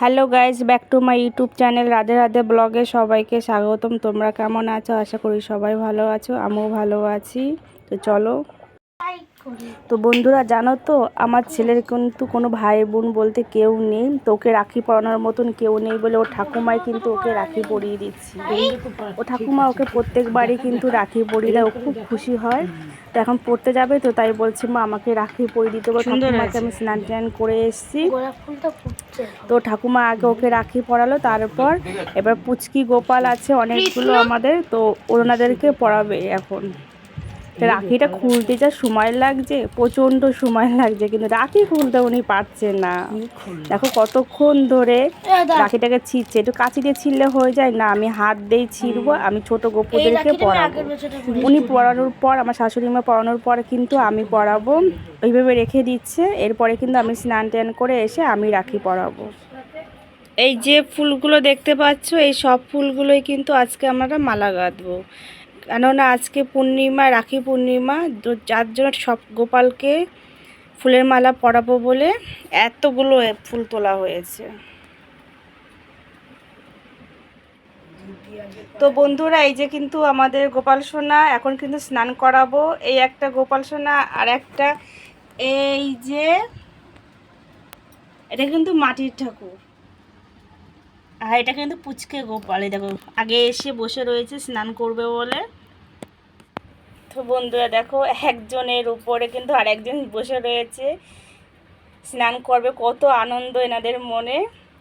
Hello guys, back to my YouTube channel Radhe Radhe ব্লগে সবাইকে স্বাগতম। তোমরা কেমন আছো? আশা করি সবাই ভালো আছো, আমিও ভালো আছি। তো চলো। তো বন্ধুরা, জানো তো আমার ছেলের কিন্তু কোনো ভাই বোন বলতে কেউ নেই। তো ওকে রাখি পরানোর মতন কেউ নেই বলে ওর ঠাকুমাই কিন্তু ওকে রাখি পরিয়ে দিচ্ছি। ও ঠাকুমা ওকে প্রত্যেকবারই কিন্তু রাখি পরিয়ে দেয়, ও খুব খুশি হয়। তো এখন পড়তে যাবে, তো তাই বলছে মা আমাকে রাখি পরিয়ে দিতে বলে। ঠাকুমাকে আমি স্নান টান করে এসেছি। তো ঠাকুমা আগে ওকে রাখি পরালো, তারপর এবার পুচকি গোপাল আছে অনেকগুলো আমাদের, তো ওনাদেরকে পরাবে এখন। রাখিটা খুলতে যা সময় লাগছে, প্রচণ্ড সময় লাগছে, কিন্তু রাখি খুলতে উনি পারছেন না। দেখো কতক্ষণ ধরে রাখিটাকে ছিঁড়ছে। একটু কাঁচি দিয়ে ছিঁড়লে হয়ে যায় না, আমি হাত দিয়ে ছিঁড়বো, আমি ছোট গোপুদেরকে পরাবো। উনি পরানোর পর, আমার শাশুড়ি মা পরানোর পর কিন্তু আমি পরাবো, ওইভাবে রেখে দিচ্ছে। এরপরে কিন্তু আমি স্নান টান করে এসে আমি রাখি পরাবো। এই যে ফুলগুলো দেখতে পাচ্ছ, এই সব ফুলগুলোই কিন্তু আজকে আমরা মালা গাঁথবো। কেননা আজকে পূর্ণিমা, রাখি পূর্ণিমা, যার জন্য সব গোপালকে ফুলের মালা পরাবো বলে এতগুলো ফুল তোলা হয়েছে। তো বন্ধুরা, এই যে কিন্তু আমাদের গোপাল সোনা এখন কিন্তু স্নান করাবো। এই একটা গোপাল সোনা, আর একটা এই যে এটা কিন্তু মাটির ঠাকুর, আর এটা কিন্তু পুচকে গোপাল। এই দেখো আগে এসে বসে রয়েছে স্নান করবে বলে। তো বন্ধুরা দেখো, একজনের উপরে কিন্তু আর একজন বসে রয়েছে, স্নান করবে। কত আনন্দ এনাদের মনে,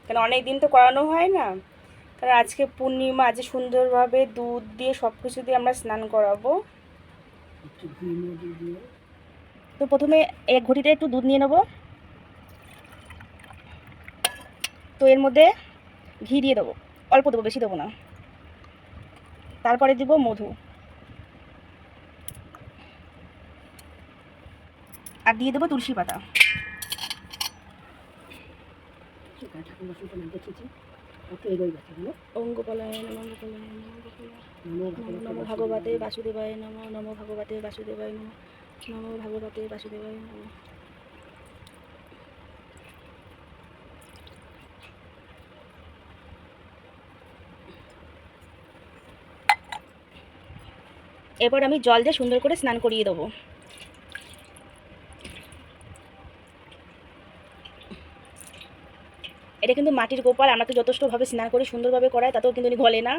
কারণ অনেক দিন তো করানো হয় না। কারণ আজকে পূর্ণিমা, আজ সুন্দরভাবে দুধ দিয়ে সব কিছু দিয়ে আমরা স্নান করাবো। তো প্রথমে এক ঘটিতে একটু দুধ নিয়ে নেবো, তো এর মধ্যে ঘি দিয়ে দেবো, অল্প দেবো, বেশি দেবো না। তারপরে দিব মধু, আর দিয়ে দেবো তুলসী পাতা। ওম গোপালায় নমঃ, গোপালায় নমঃ, গোপালায় নমো ভগবতে বাসুদেবায় নমঃ, নমো ভগবতে বাসুদেবায় নমঃ, নমো ভগবতে বাসুদেবায় নমঃ। এরপর আমি জল দিয়ে সুন্দর করে স্নান করিয়ে দেবো। এটা কিন্তু মাটির গোপাল, আমরা তো যথেষ্টভাবে স্নান করি, সুন্দরভাবে করাই, তাতেও কিন্তু উনি গলে না।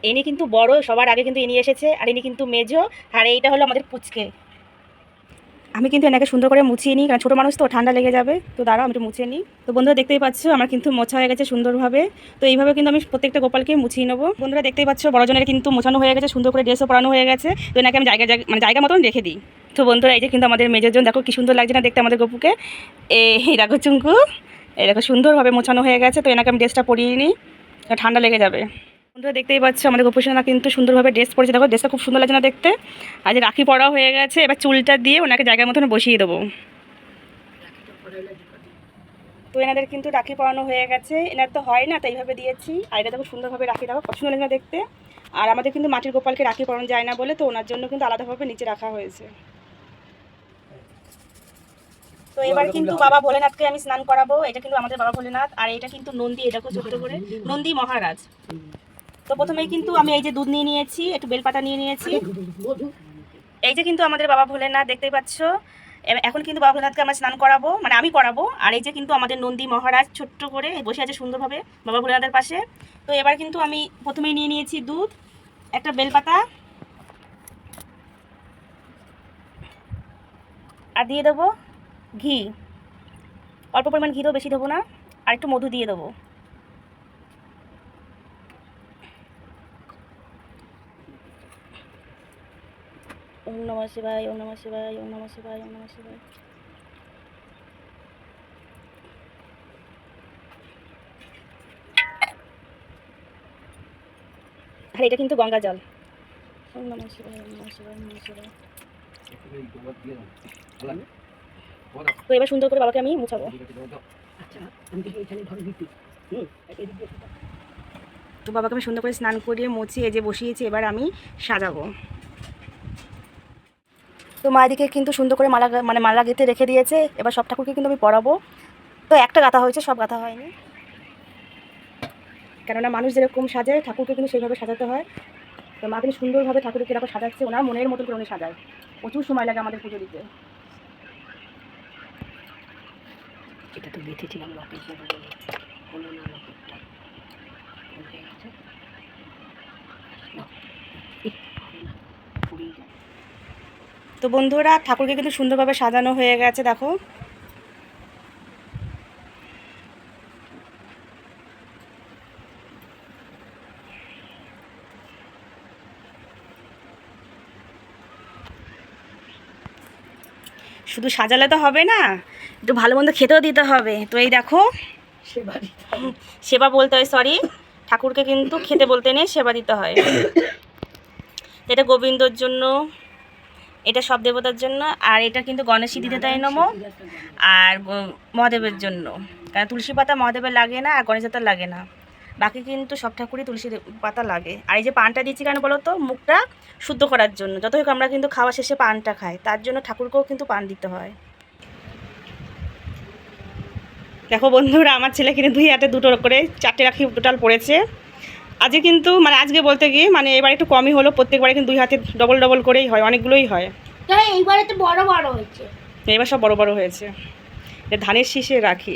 ইনি কিন্তু বড়, সবার আগে কিন্তু ইনি এসেছে, আর ইনি কিন্তু মেজো, আর এইটা হলো আমাদের পুচকে। আমি কিন্তু এনাকে সুন্দর করে মুছিয়ে নিই, কারণ ছোটো মানুষ তো ঠান্ডা লেগে যাবে। তো দাঁড়াও আমি একটু মুছিয়ে নিই। তো বন্ধুরা দেখতেই পাচ্ছ আমার কিন্তু মোছা হয়ে গেছে সুন্দরভাবে। তো এইভাবে কিন্তু আমি প্রত্যেকটা গোপালকে মুছিয়ে নেবো। বন্ধুরা দেখতেই পাচ্ছ বড়জনের কিন্তু মোছানো হয়ে গেছে, সুন্দর করে ড্রেসও পরানো হয়ে গেছে। তো এনাকে আমি জায়গা মতন রেখে দিই। তো বন্ধুরা এই যে কিন্তু আমাদের মেজরজন, দেখো কি সুন্দর লাগছে না দেখতে আমাদের গপুকে। এই দেখো চুঙ্কু, এই দেখো সুন্দরভাবে মোছানো হয়ে গেছে। তো এনাকে আমি ড্রেসটা পরিয়ে নিই, ঠান্ডা লেগে যাবে। বন্ধুরা দেখতেই পাচ্ছ আমাদের গোপুসোনা কিন্তু সুন্দরভাবে ড্রেস পরেছে, দেখো ড্রেসটা খুব সুন্দর লাগছে না দেখতে। আজ রাখি পরা হয়ে গেছে, এবার চুলটা দিয়ে ওনাকে জায়গার মতন বসিয়ে দেবো। তো এনাদের কিন্তু রাখি পরানো হয়ে গেছে, এনার তো হয় না, তাই এইভাবে দিয়েছি। আর এটা দেখো সুন্দরভাবে রাখি, দেখো পছন্দ লাগে না দেখতে। আর আমাদের কিন্তু মাটির গোপালকে রাখি পরানো যায় না বলে, তো ওনার জন্য কিন্তু আলাদাভাবে নিচে রাখা হয়েছে। তো এবার কিন্তু বাবা ভোলেনাথকে আমি স্নান করাবো। এটা কিন্তু আমাদের বাবা ভোলেনাথ, আর এটা কিন্তু নন্দী, এটা খুব ছোট করে নন্দী মহারাজ। তো প্রথমেই কিন্তু আমি এই যে দুধ নিয়ে নিয়েছি, একটু বেলপাতা নিয়ে নিয়েছি। এই যে কিন্তু আমাদের বাবা ভোলেনাথ দেখতেই পাচ্ছ। এখন কিন্তু বাবা ভোলেনাথকে আমরা স্নান করাবো, মানে আমি করাবো। আর এই যে কিন্তু আমাদের নন্দী মহারাজ ছোট্ট করে বসে আছে সুন্দরভাবে বাবা ভোলেনাথের পাশে। তো এবার কিন্তু আমি প্রথমেই নিয়ে নিয়েছি দুধ, একটা বেলপাতা, আর দিয়ে দেবো ঘি, অল্প পরিমাণ ঘি দেবো, বেশি দেবো না। আর একটু মধু দিয়ে দেবো। ওম নমঃ শিবায়, ওম নমঃ শিবায়, ওম নমঃ শিবায়, ওম নমঃ শিবায়। আর এটা কিন্তু গঙ্গা জল। ওম নমঃ শিবায়, ওম নমঃ শিবায়, ওম নমঃ শিবায়। তো এবার সুন্দর করে বাবাকে আমি মুছাবো। তো বাবাকে আমি সুন্দর করে স্নান করিয়ে মুছিয়ে এই যে বসিয়েছি, এবার আমি সাজাবো। তো মা এদিকে কিন্তু সুন্দর করে মালা গেঁথে রেখে দিয়েছে। এবার সব ঠাকুরকে কিন্তু আমি পরাবো। তো একটা গাঁথা হয়েছে, সব গাঁথা হয়নি, কেননা মানুষ যেরকম সাজে ঠাকুরকে কিন্তু সেইভাবে সাজাতে হয়। তো মা কিন্তু সুন্দরভাবে ঠাকুরকে এরকম সাজাচ্ছে, ওনার মনের মতন করে উনি সাজায়। প্রচুর সময় লাগে আমাদের পুজো দিতে। এটা তো গেঁথেছিলাম লকেট হলো না, লকেটটা হয়ে গেছে। তো বন্ধুরা ঠাকুরকে কিন্তু সুন্দরভাবে সাজানো হয়ে গেছে, দেখো। শুধু সাজালে তো হবে না, একটু ভালো মন্দ খেতেও দিতে হবে। তো এই দেখো, সেবা বলতে হয়, সরি, ঠাকুরকে কিন্তু খেতে বলতে নেই, সেবা দিতে হয়। এটা গোবিন্দর জন্য, এটা সব দেবতার জন্য, আর এটা কিন্তু গণেশী দিতে তাই নমো, আর মহাদেবের জন্য। কারণ তুলসী পাতা মহাদেবের লাগে না, আর গণেশ দেবতার লাগে না। বাকি কিন্তু সব ঠাকুরই তুলসী পাতা লাগে। আর এই যে পানটা দিচ্ছি কেন বলো তো, মুখটা শুদ্ধ করার জন্য। যত হোক আমরা কিন্তু খাওয়া শেষে পানটা খাই, তার জন্য ঠাকুরকেও কিন্তু পান দিতে হয়। দেখো বন্ধুরা, আমার ছেলে কিন্তু 2 হাতে 2টো করে 4টে রাখি টোটাল পড়েছে। আজকে কিন্তু আজকে বলতে গিয়ে এবার একটু কমই হলো। প্রত্যেকবারে কিন্তু 2 হাতে ডবল ডবল করেই হয়, অনেকগুলোই হয়। এইবারে তো বড় বড় হয়েছে, এবার সব বড় বড় হয়েছে। ধানের শীষে রাখি।